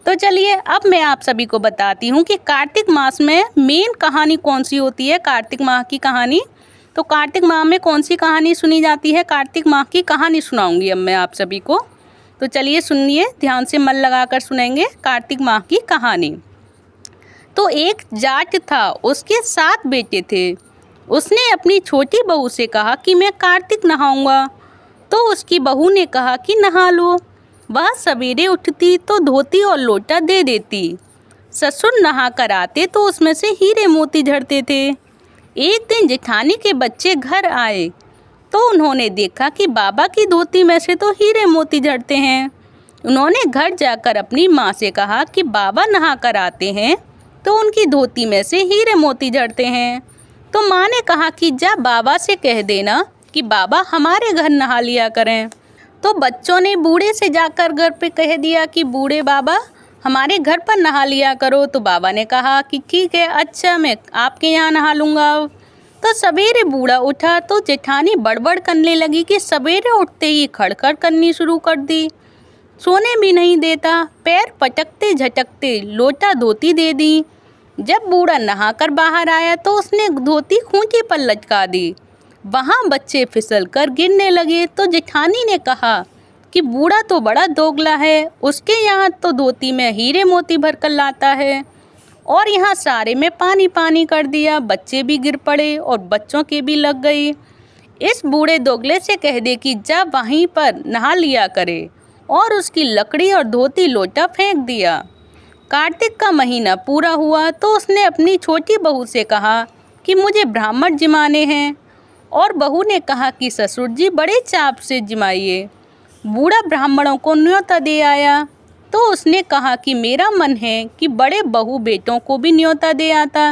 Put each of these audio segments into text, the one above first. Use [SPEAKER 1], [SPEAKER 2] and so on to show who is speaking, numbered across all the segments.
[SPEAKER 1] तो चलिए अब मैं आप सभी को बताती हूँ कि कार्तिक मास में मेन कहानी कौन सी होती है। कार्तिक माह की कहानी, तो कार्तिक माह में कौन सी कहानी सुनी जाती है, कार्तिक माह की कहानी सुनाऊंगी अब मैं आप सभी को। तो चलिए सुनिए, ध्यान से मन लगाकर सुनेंगे कार्तिक माह की कहानी। तो एक जाट था, उसके 7 बेटे थे। उसने अपनी छोटी बहू से कहा कि मैं कार्तिक नहाऊंगा, तो उसकी बहू ने कहा कि नहा लो। वह सवेरे उठती तो धोती और लोटा दे देती। ससुर नहा कर आते तो उसमें से हीरे मोती झड़ते थे। एक दिन जेठानी के बच्चे घर आए तो उन्होंने देखा कि बाबा की धोती में से तो हीरे मोती झड़ते हैं। उन्होंने घर जाकर अपनी माँ से कहा कि बाबा नहा कर आते हैं तो उनकी धोती में से हीरे मोती झड़ते हैं। तो माँ ने कहा कि जा बाबा से कह देना कि बाबा हमारे घर नहा लिया करें। तो बच्चों ने बूढ़े से जाकर घर पे कह दिया कि बूढ़े बाबा हमारे घर पर नहा लिया करो। तो बाबा ने कहा कि ठीक है, अच्छा मैं आपके यहाँ नहा लूँगा। तो सवेरे बूढ़ा उठा तो जेठानी बड़बड़ करने लगी कि सवेरे उठते ही खड़खड़ करनी शुरू कर दी, सोने भी नहीं देता, पैर पटकते झटकते लोटा धोती दे दी। जब बूढ़ा नहा कर बाहर आया तो उसने धोती खूंटी पर लटका दी। वहाँ बच्चे फिसल कर गिरने लगे। तो जेठानी ने कहा कि बूढ़ा तो बड़ा दोगला है, उसके यहाँ तो धोती में हीरे मोती भर कर लाता है और यहाँ सारे में पानी पानी कर दिया। बच्चे भी गिर पड़े और बच्चों के भी लग गई। इस बूढ़े दोगले से कह दे कि जा वहीं पर नहा लिया करे, और उसकी लकड़ी और धोती लोटा फेंक दिया। कार्तिक का महीना पूरा हुआ तो उसने अपनी छोटी बहू से कहा कि मुझे ब्राह्मण जिमाने हैं, और बहू ने कहा कि ससुर जी बड़े चाप से जिमाइए। बूढ़ा ब्राह्मणों को न्योता दे आया तो उसने कहा कि मेरा मन है कि बड़े बहू बेटों को भी न्योता दे आता।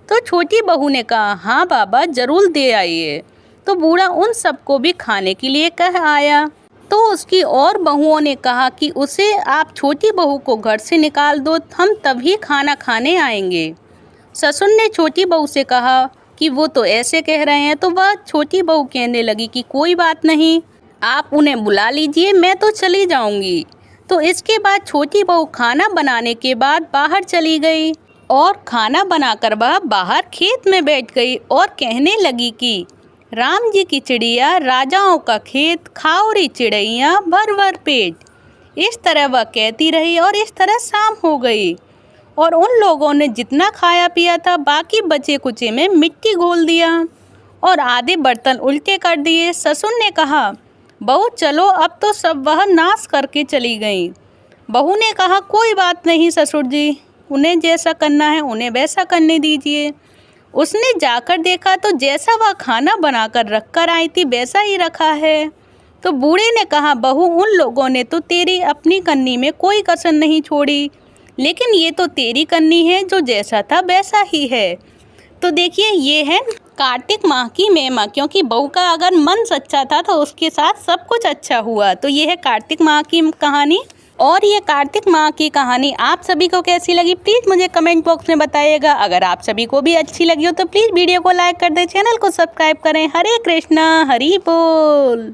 [SPEAKER 1] तो छोटी बहू ने कहा हाँ बाबा ज़रूर दे आइए। तो बूढ़ा उन सबको भी खाने के लिए कह आया। तो उसकी और बहुओं ने कहा कि उसे आप छोटी बहू को घर से निकाल दो, हम तभी खाना खाने आएंगे। ससुर ने छोटी बहू से कहा कि वो तो ऐसे कह रहे हैं। तो वह छोटी बहू कहने लगी कि कोई बात नहीं, आप उन्हें बुला लीजिए, मैं तो चली जाऊंगी। तो इसके बाद छोटी बहू खाना बनाने के बाद बाहर चली गई और खाना बनाकर वह बाहर खेत में बैठ गई और कहने लगी कि राम जी की चिड़िया राजाओं का खेत, खाओ रे चिड़ैया भर भर पेट। इस तरह वह कहती रही और इस तरह शाम हो गई और उन लोगों ने जितना खाया पिया था बाकी बचे कुचे में मिट्टी घोल दिया और आधे बर्तन उल्टे कर दिए। ससुर ने कहा बहू चलो, अब तो सब वह नाश करके चली गई। बहू ने कहा कोई बात नहीं ससुर जी, उन्हें जैसा करना है उन्हें वैसा करने दीजिए। उसने जाकर देखा तो जैसा वह खाना बनाकर रख कर आई थी वैसा ही रखा है। तो बूढ़े ने कहा बहू उन लोगों ने तो तेरी अपनी कन्नी में कोई कसर नहीं छोड़ी, लेकिन ये तो तेरी कन्नी है, जो जैसा था वैसा ही है। तो देखिए ये है कार्तिक माह की महिमा, क्योंकि बहू का अगर मन सच्चा था तो उसके साथ सब कुछ अच्छा हुआ। तो ये है कार्तिक माह की कहानी। और ये कार्तिक माह की कहानी आप सभी को कैसी लगी प्लीज़ मुझे कमेंट बॉक्स में बताइएगा। अगर आप सभी को भी अच्छी लगी हो तो प्लीज़ वीडियो को लाइक कर दें, चैनल को सब्सक्राइब करें। हरे कृष्णा हरि बोल।